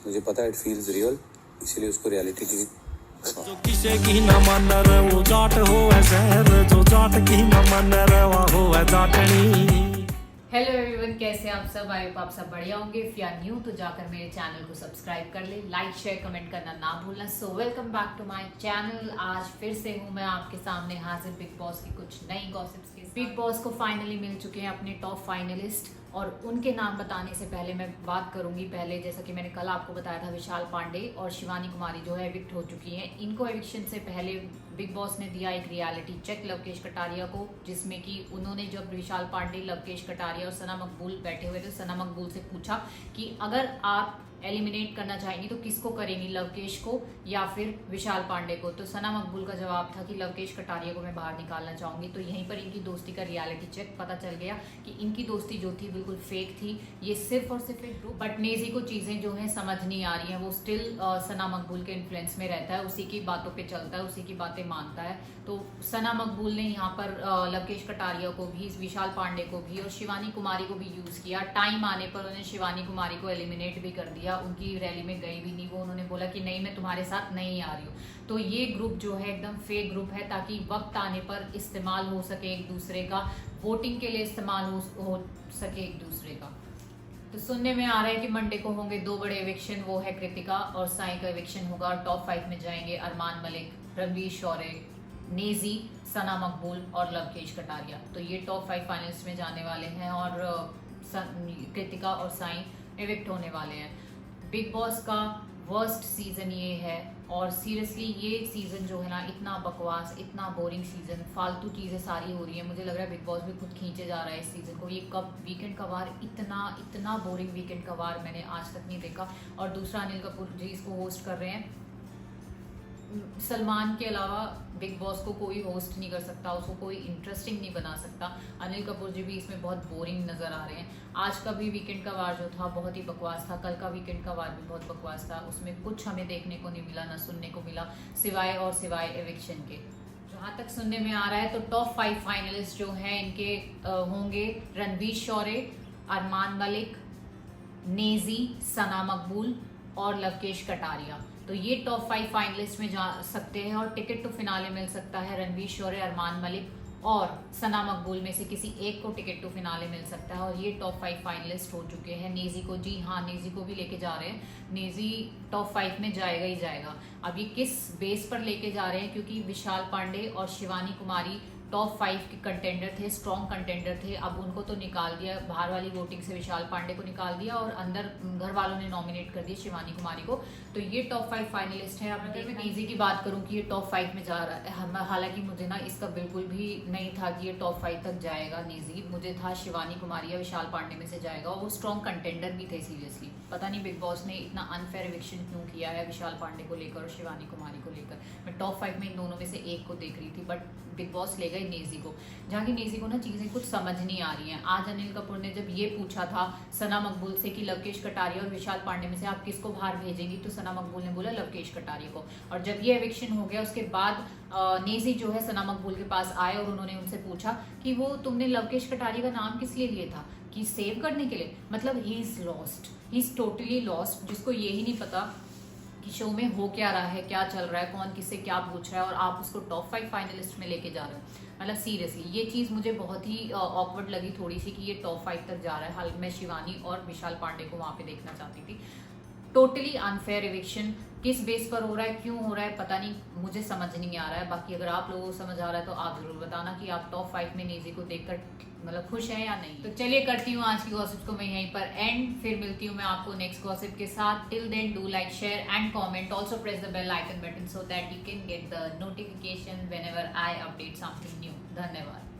मुझे पता है इट फील्स रियल, इसीलिए उसको रियलिटी टीवी जो किसे की न मन रे वो जाट हो शहर, जो जाट की न मन रे वो हो जाटनी। हेलो एवरीवन, कैसे आप सब? आई होप आप सब बढ़िया होंगे। इफ यू आर न्यू तो जाकर मेरे चैनल को सब्सक्राइब कर ले, लाइक शेयर कमेंट करना ना भूलना। So welcome back to my channel. आज फिर से हूँ मैं आपके सामने हाजिर बिग बॉस की कुछ नई गॉसिप्स के साथ। बिग बॉस को फाइनली मिल चुके हैं अपने टॉप फाइनलिस्ट, और उनके नाम बताने से पहले मैं बात करूंगी पहले, जैसा कि मैंने कल आपको बताया था, विशाल पांडे और शिवानी कुमारी जो है एविक्ट हो चुकी हैं। इनको एविक्शन से पहले बिग बॉस ने दिया एक रियलिटी चेक लवकेश कटारिया को, जिसमें कि उन्होंने जब विशाल पांडे, लवकेश कटारिया और सना मकबूल बैठे हुए थे, सना मकबूल से पूछा कि अगर आप एलिमिनेट करना चाहेंगी तो किसको करेंगी, लवकेश को या फिर विशाल पांडे को? तो सना मकबूल का जवाब था कि लवकेश कटारिया को मैं बाहर निकालना चाहूंगी। तो यहीं पर इनकी दोस्ती का रियलिटी चेक पता चल गया कि इनकी दोस्ती जो थी बिल्कुल फेक थी, ये सिर्फ और सिर्फ एक ग्रुप। बट नेजी को चीजें जो है समझ नहीं आ रही हैं, वो स्टिल सना मकबूल के इन्फ्लुएंस में रहता है, उसी की बातों पे चलता है, उसी की बातें मानता है। तो सना मकबूल ने यहाँ पर लवकेश कटारिया को भी, विशाल पांडे को भी और शिवानी कुमारी को भी यूज किया। टाइम आने पर उन्होंने शिवानी कुमारी को एलिमिनेट भी कर दिया, उनकी रैली में गई भी नहीं वो। उन्होंने बोला कि नहीं, मैं तुम्हारे साथ नहीं आ रही हूँ। तो ये ग्रुप जो है एकदम फेक ग्रुप है, ताकि वक्त आने पर इस्तेमाल हो सके एक दूसरे का, वोटिंग के लिए इस्तेमाल हो सके एक दूसरे का। तो सुनने में आ रहा है कि मंडे को होंगे दो बड़े एविक्शन, वो है कृतिका और साई का एविक्शन होगा। टॉप 5 में जाएंगे अरमान मलिक, रणवीर शौर्य, नेजी, सना मकबूल और लवकेश कटारिया। तो ये टॉप 5 फाइनलिस्ट में जाने वाले हैं और कृतिका और साई एविक्ट होने वाले हैं। बिग बॉस का वर्स्ट सीजन ये है, और सीरियसली ये सीजन जो है ना, इतना बकवास, इतना बोरिंग सीजन, फालतू चीज़ें सारी हो रही हैं। मुझे लग रहा है बिग बॉस भी खुद खींचे जा रहा है इस सीजन को। ये कब वीकेंड का वार, इतना बोरिंग वीकेंड का वार मैंने आज तक नहीं देखा। और दूसरा, अनिल कपूर जी इसको होस्ट कर रहे हैं। सलमान के अलावा बिग बॉस को कोई होस्ट नहीं कर सकता, उसको कोई इंटरेस्टिंग नहीं बना सकता। अनिल कपूर जी भी इसमें बहुत बोरिंग नजर आ रहे हैं। आज का भी वीकेंड का वार जो था बहुत ही बकवास था, कल का वीकेंड का वार भी बहुत बकवास था। उसमें कुछ हमें देखने को नहीं मिला, ना सुनने को मिला, सिवाय एविक्शन के। जहाँ तक सुनने में आ रहा है तो टॉप 5 फाइनलिस्ट जो हैं इनके होंगे रणवीर शौर्य, अरमान मलिक, नेजी, सना मकबूल और लवकेश कटारिया। तो ये टॉप 5 फाइनलिस्ट में जा सकते हैं, और टिकट टू फिनाले मिल सकता है रणवीर शौर्य, अरमान मलिक और सना मकबूल में से किसी एक को टिकट टू फिनाले मिल सकता है। और ये टॉप 5 फाइनलिस्ट हो चुके हैं। नेजी को, जी हाँ, नेजी को भी लेके जा रहे हैं। नेजी टॉप 5 में जाएगा ही जाएगा। अब ये किस बेस पर लेके जा रहे हैं, क्योंकि विशाल पांडे और शिवानी कुमारी टॉप 5 के कंटेंडर थे, स्ट्रॉन्ग कंटेंडर थे। अब उनको तो निकाल दिया, बाहर वाली वोटिंग से विशाल पांडे को निकाल दिया, और अंदर घर वालों ने नॉमिनेट कर दिया शिवानी कुमारी को। तो ये टॉप 5 फाइनलिस्ट है। अब अगर मैं नेजी की बात करूं कि ये टॉप 5 में जा रहा है, हालांकि मुझे ना इसका बिल्कुल भी नहीं था कि ये टॉप 5 तक जाएगा नेजी। मुझे था शिवानी कुमारी या विशाल पांडे में से जाएगा, और वो स्ट्रॉन्ग कंटेंडर भी थे। सीरियसली पता नहीं बिग बॉस ने इतना अनफेयर एविक्शन क्यों किया है विशाल पांडे को लेकर और शिवानी कुमारी को लेकर। मैं टॉप 5 में इन दोनों में से एक को देख रही थी, बट बिग बॉस ले गए नेजी को, जहाँ की नेजी को ना चीजें कुछ समझ नहीं आ रही हैं। आज अनिल कपूर ने जब ये पूछा था सना मकबूल से कि लवकेश कटारिया और विशाल पांडे में से आप किसको बाहर भेजेंगी, तो सना मकबूल ने बोला लवकेश कटारिया को। और जब ये एविक्शन हो गया उसके बाद नेजी जो है सना मकबूल के पास आए और उन्होंने उनसे पूछा कि वो तुमने लवकेश कटारिया का नाम किस लिए लिया था, कि सेव करने के लिए? मतलब he is lost, he is totally lost, जिसको यही नहीं पता कि शो में हो क्या रहा है, क्या चल रहा है, कौन किससे क्या पूछ रहा है, और आप उसको टॉप 5 फाइनलिस्ट में लेके जा रहे हो। मतलब सीरियसली ये चीज़ मुझे बहुत ही ऑकवर्ड लगी थोड़ी सी, कि ये टॉप 5 तक जा रहा है। हाल मैं शिवानी और विशाल पांडे को वहां पे देखना चाहती थी। टोटली अनफेयर एविक्शन, किस बेस पर हो रहा है, क्यों हो रहा है, पता नहीं, मुझे समझ नहीं आ रहा है। बाकी अगर आप लोगों को समझ आ रहा है तो आप जरूर बताना कि आप टॉप 5 में नेजी को देखकर मतलब खुश हैं या नहीं। तो चलिए करती हूँ आज की गॉसिप को मैं यहीं पर एंड, फिर मिलती हूँ मैं आपको नेक्स्ट गॉसिप के साथ। Till then do like, share and comment, also press the bell icon button so that you can get the notification whenever I update something new. धन्यवाद।